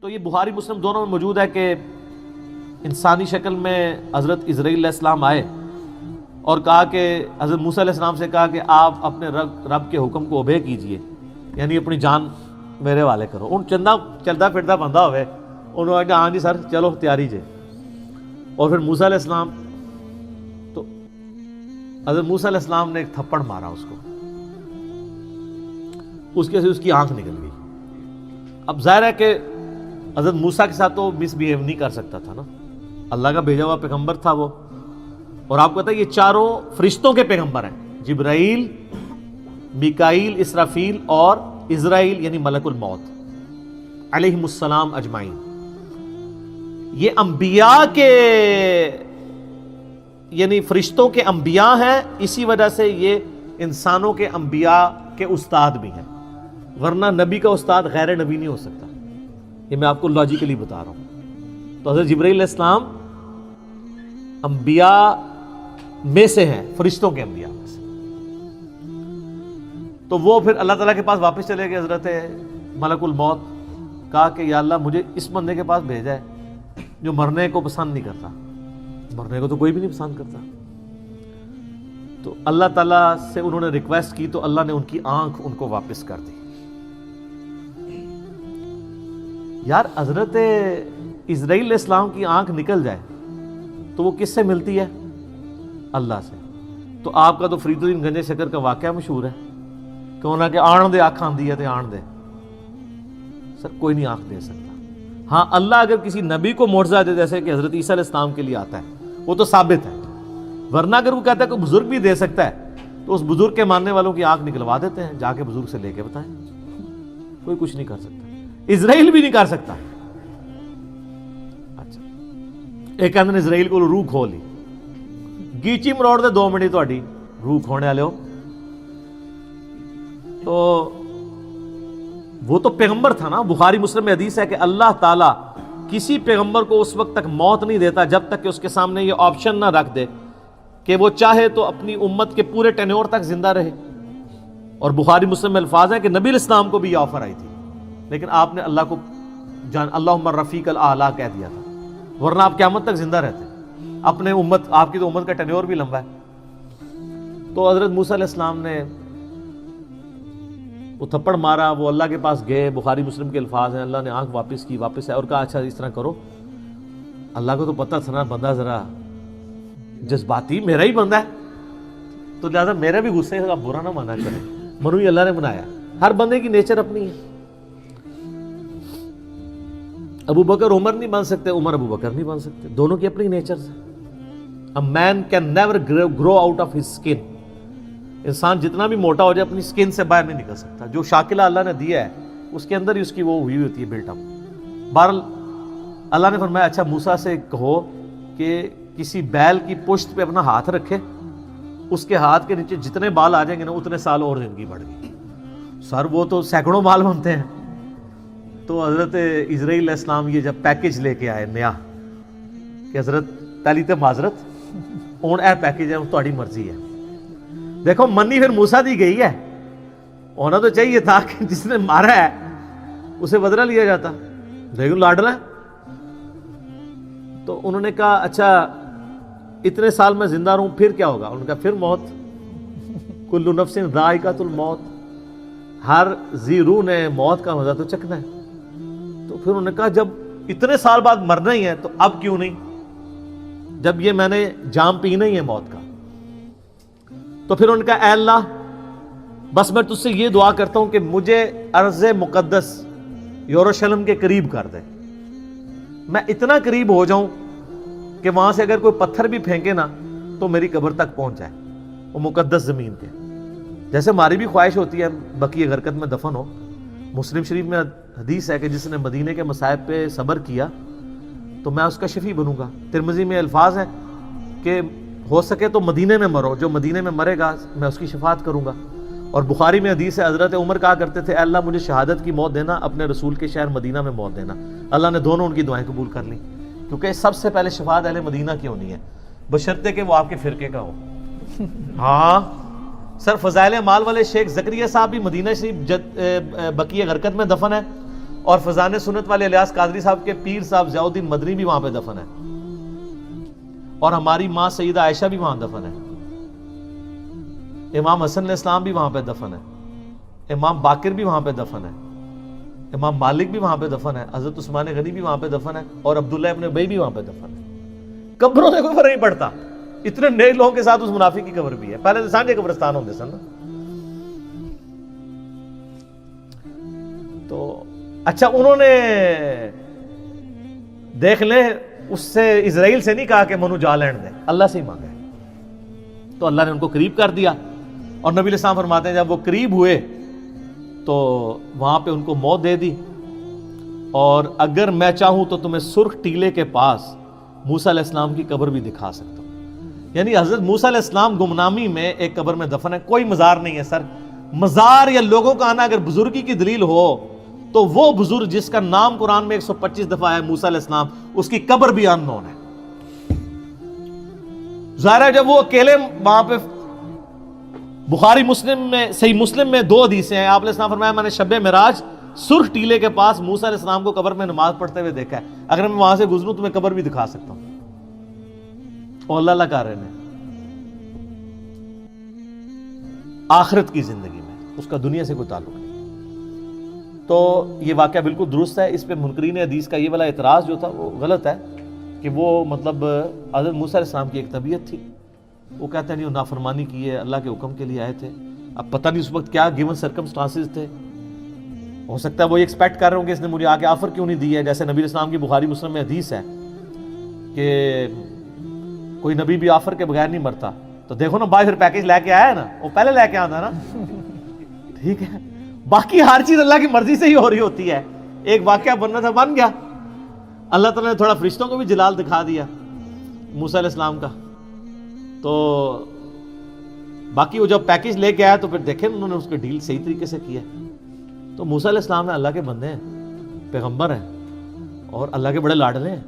تو یہ بخاری مسلم دونوں میں موجود ہے کہ انسانی شکل میں حضرت اسرائیل علیہ السلام آئے اور کہا کہ حضرت موسیٰ علیہ السلام سے کہا کہ آپ اپنے رب کے حکم کو اوبے کیجئے، یعنی اپنی جان میرے والے کرو۔ ان چندہ چلتا پھرتا بندہ ہوئے، انہوں نے کہا ہاں جی سر چلو تیاری جے۔ اور پھر موسیٰ علیہ السلام، تو حضرت موسیٰ علیہ السلام نے ایک تھپڑ مارا اس کو، اس کے سے اس کی آنکھ نکل گئی۔ اب ظاہر ہے کہ حضرت موسیٰ کے ساتھ تو مس بیہیو نہیں کر سکتا تھا نا، اللہ کا بھیجا ہوا پیغمبر تھا وہ، اور آپ کو پتہ ہے یہ چاروں فرشتوں کے پیغمبر ہیں، جبرائیل، میکائیل، اسرافیل اور اسرائیل یعنی ملک الموت علیہم السلام اجمعین۔ یہ انبیاء کے یعنی فرشتوں کے انبیاء ہیں، اسی وجہ سے یہ انسانوں کے انبیاء کے استاد بھی ہیں، ورنہ نبی کا استاد غیر نبی نہیں ہو سکتا۔ یہ میں آپ کو لاجیکلی بتا رہا ہوں۔ تو حضرت جبرائیل علیہ السلام انبیاء میں سے ہیں، فرشتوں کے انبیاء میں سے۔ تو وہ پھر اللہ تعالیٰ کے پاس واپس چلے گئے، حضرت ملک الموت، کہا کہ یا اللہ مجھے اس بندے کے پاس بھیجا ہے جو مرنے کو پسند نہیں کرتا، مرنے کو تو کوئی بھی نہیں پسند کرتا۔ تو اللہ تعالیٰ سے انہوں نے ریکویسٹ کی تو اللہ نے ان کی آنکھ ان کو واپس کر دی۔ یار حضرت اسرائیل علیہ السلام کی آنکھ نکل جائے تو وہ کس سے ملتی ہے؟ اللہ سے۔ تو آپ کا تو فرید الدین گنج شکر کا واقعہ مشہور ہے کہ انہوں نے کہ آن دے آنکھ آندی ہے تے آن دے۔ سر کوئی نہیں آنکھ دے سکتا۔ ہاں اللہ اگر کسی نبی کو معجزہ دے جیسے کہ حضرت عیسیٰ علیہ السلام کے لیے آتا ہے وہ تو ثابت ہے، ورنہ اگر وہ کہتا ہے کوئی بزرگ بھی دے سکتا ہے تو اس بزرگ کے ماننے والوں کی آنکھ نکلوا دیتے ہیں، جا کے بزرگ سے لے کے بتائیں۔ کوئی کچھ نہیں کر سکتا، اسرائیل بھی نہیں کر سکتا۔ اچھا ایک کہتے ہیں اسرائیل کو روح کھو لی، گیچی مروڑ دے 2 منٹ تہاڈی روح کھونے والے ہو۔ تو وہ تو پیغمبر تھا نا، بخاری مسلم میں حدیث ہے کہ اللہ تعالیٰ کسی پیغمبر کو اس وقت تک موت نہیں دیتا جب تک کہ اس کے سامنے یہ آپشن نہ رکھ دے کہ وہ چاہے تو اپنی امت کے پورے ٹینیور تک زندہ رہے۔ اور بخاری مسلم میں الفاظ ہیں کہ نبی علیہ السلام کو بھی یہ آفر آئی تھی، لیکن آپ نے اللہ کو اللہم رفیق الاعلیٰ کہہ دیا تھا، ورنہ آپ قیامت تک زندہ رہتے اپنے امت، آپ کی تو امت کا ٹینیور بھی لمبا ہے۔ تو حضرت موسیٰ علیہ السلام نے وہ تھپڑ مارا، وہ اللہ کے پاس گئے، بخاری مسلم کے الفاظ ہیں، اللہ نے آنکھ واپس کی، واپس ہے اور کہا اچھا اس طرح کرو۔ اللہ کو تو پتہ تھا نا بندہ ذرا جذباتی میرا ہی بندہ ہے، تو لہٰذا میرے بھی غصے کا برا نہ مانا کرے، منو ہی اللہ نے بنایا، ہر بندے کی نیچر اپنی ہے۔ ابو بکر عمر نہیں بن سکتے، عمر ابو بکر نہیں بن سکتے، دونوں کی اپنی نیچرز ہیں۔ A man can never grow out of his skin۔ انسان جتنا بھی موٹا ہو جائے اپنی سکن سے باہر نہیں نکل سکتا، جو شاکلہ اللہ نے دیا ہے اس کے اندر ہی اس کی وہ ہوئی ہوتی ہے بلٹ اپ۔ بہرحال اللہ نے فرمایا اچھا موسیٰ سے کہو کہ کسی بیل کی پشت پہ اپنا ہاتھ رکھے، اس کے ہاتھ کے نیچے جتنے بال آ جائیں گے نا اتنے سال اور زندگی بڑھ گئی۔ سر وہ تو سینکڑوں بال بنتے ہیں۔ تو حضرت اسرائیل علیہ السلام یہ جب پیکج لے کے آئے نیا کہ حضرت پہلی تے معذرت ہن اے پیکج ہے تہاڈی مرضی ہے۔ دیکھو منی پھر موسیٰ دی گئی ہے، ہونا تو چاہیے تھا کہ جس نے مارا ہے اسے بدلہ لیا جاتا، لیکن لاڈلا ہے۔ تو انہوں نے کہا اچھا اتنے سال میں زندہ رہوں پھر کیا ہوگا؟ انہوں نے کہا پھر موت، کل نفس ذائقۃ الموت، ہر ذی روح نے موت کا مزہ تو چکھنا ہے۔ تو پھر انہوں نے کہا جب اتنے سال بعد مرنا ہی ہے تو اب کیوں نہیں، جب یہ میں نے جام پینا ہی ہے موت کا۔ تو پھر انہوں نے کہا اے اللہ بس میں تجھ سے یہ دعا کرتا ہوں کہ مجھے ارض مقدس یروشلم کے قریب کر دے، میں اتنا قریب ہو جاؤں کہ وہاں سے اگر کوئی پتھر بھی پھینکے نا تو میری قبر تک پہنچ جائے، وہ مقدس زمین پہ۔ جیسے ہماری بھی خواہش ہوتی ہے بقیع غرقد میں دفن ہو۔ مسلم شریف میں حدیث ہے کہ جس نے مدینے کے مصائب پہ صبر کیا تو میں اس کا شفیع بنوں گا۔ ترمذی میں الفاظ ہیں کہ ہو سکے تو مدینے میں مرو، جو مدینے میں مرے گا میں اس کی شفاعت کروں گا۔ اور بخاری میں حدیث ہے حضرت عمر کہا کرتے تھے اے اللہ مجھے شہادت کی موت دینا، اپنے رسول کے شہر مدینہ میں موت دینا۔ اللہ نے دونوں ان کی دعائیں قبول کر لیں، کیونکہ سب سے پہلے شفاعت اہل مدینہ کی ہونی ہے، بشرطے کہ وہ آپ کے فرقے کا ہو۔ ہاں سر فضائل اعمال والے شیخ زکریا صاحب بھی مدینہ شریف بقیع غرقد میں دفن ہے، اور فضان سنت والے الیاس قادری صاحب کے پیر صاحب ضیاء الدین مدنی بھی وہاں پہ دفن ہے، اور ہماری ماں سیدہ عائشہ بھی وہاں دفن ہے، امام حسن علیہ السلام بھی وہاں پہ دفن ہے، امام باقر بھی وہاں پہ دفن ہے، امام مالک بھی وہاں پہ دفن ہے، حضرت عثمان غنی بھی وہاں پہ دفن ہے، اور عبداللہ ابن ابی بھی وہاں پہ دفن ہے۔ قبروں سے کوئی فرق نہیں پڑتا، اتنے نیک لوگوں کے ساتھ اس منافق کی قبر بھی ہے۔ پہلے تو سانجے قبرستان ہوتے سن نا۔ تو اچھا، انہوں نے دیکھ لیں اس سے اسرائیل سے نہیں کہا کہ منو جا لین دے، اللہ سے ہی مانگا ہے، تو اللہ نے ان کو قریب کر دیا۔ اور نبی علیہ السلام فرماتے ہیں جب وہ قریب ہوئے تو وہاں پہ ان کو موت دے دی، اور اگر میں چاہوں تو تمہیں سرخ ٹیلے کے پاس موسیٰ علیہ السلام کی قبر بھی دکھا سکتا ہوں۔ یعنی حضرت موسیٰ علیہ السلام گمنامی میں ایک قبر میں دفن ہے، کوئی مزار نہیں ہے سر۔ مزار یا لوگوں کا آنا اگر بزرگی کی دلیل ہو تو وہ بزرگ جس کا نام قرآن میں 125 دفعہ ہے موسیٰ علیہ السلام، اس کی قبر بھی ان نون ہے۔ ظاہر ہے جب وہ اکیلے وہاں پہ، بخاری مسلم میں، صحیح مسلم میں 2 حدیثیں ہیں، آپ علیہ السلام فرمایا میں نے شب معراج سرخ ٹیلے کے پاس موسیٰ علیہ السلام کو قبر میں نماز پڑھتے ہوئے دیکھا ہے، اگر میں وہاں سے گزروں تو میں قبر بھی دکھا سکتا ہوں۔ اور اللہ کر رہے ہیں آخرت کی زندگی میں، اس کا دنیا سے کوئی تعلق نہیں۔ تو یہ واقعہ بالکل درست ہے، اس پہ منکرین حدیث کا یہ والا اعتراض جو تھا وہ غلط ہے کہ وہ مطلب حضرت موسیٰ علیہ السلام کی ایک طبیعت تھی، وہ کہتے ہیں نہیں وہ نافرمانی کی ہے، اللہ کے حکم کے لیے آئے تھے۔ اب پتہ نہیں اس وقت کیا گیون سرکمسٹانسز تھے، ہو سکتا ہے وہ ایکسپیکٹ کر رہے ہوں کہ اس نے مجھے آگے آفر کیوں نہیں دی ہے، جیسے نبی علیہ السلام کی بخاری مسلم میں حدیث ہے کہ کوئی نبی بھی آفر کے بغیر نہیں مرتا۔ تو دیکھو نا بھائی پھر پیکیج لے کے آیا ہے نا، وہ پہلے لے کے آتا نا، ٹھیک ہے۔ باقی ہر چیز اللہ کی مرضی سے ہی ہو رہی ہوتی ہے، ایک واقعہ بننا تھا بن گیا، اللہ تعالیٰ نے تھوڑا فرشتوں کو بھی جلال دکھا دیا موسیٰ علیہ السلام کا۔ تو باقی وہ جب پیکیج لے کے آیا تو پھر دیکھیں انہوں نے اس کے ڈیل صحیح طریقے سے کیا۔ تو موسیٰ علیہ السلام نے اللہ کے بندے ہیں، پیغمبر ہیں، اور اللہ کے بڑے لاڈلے ہیں۔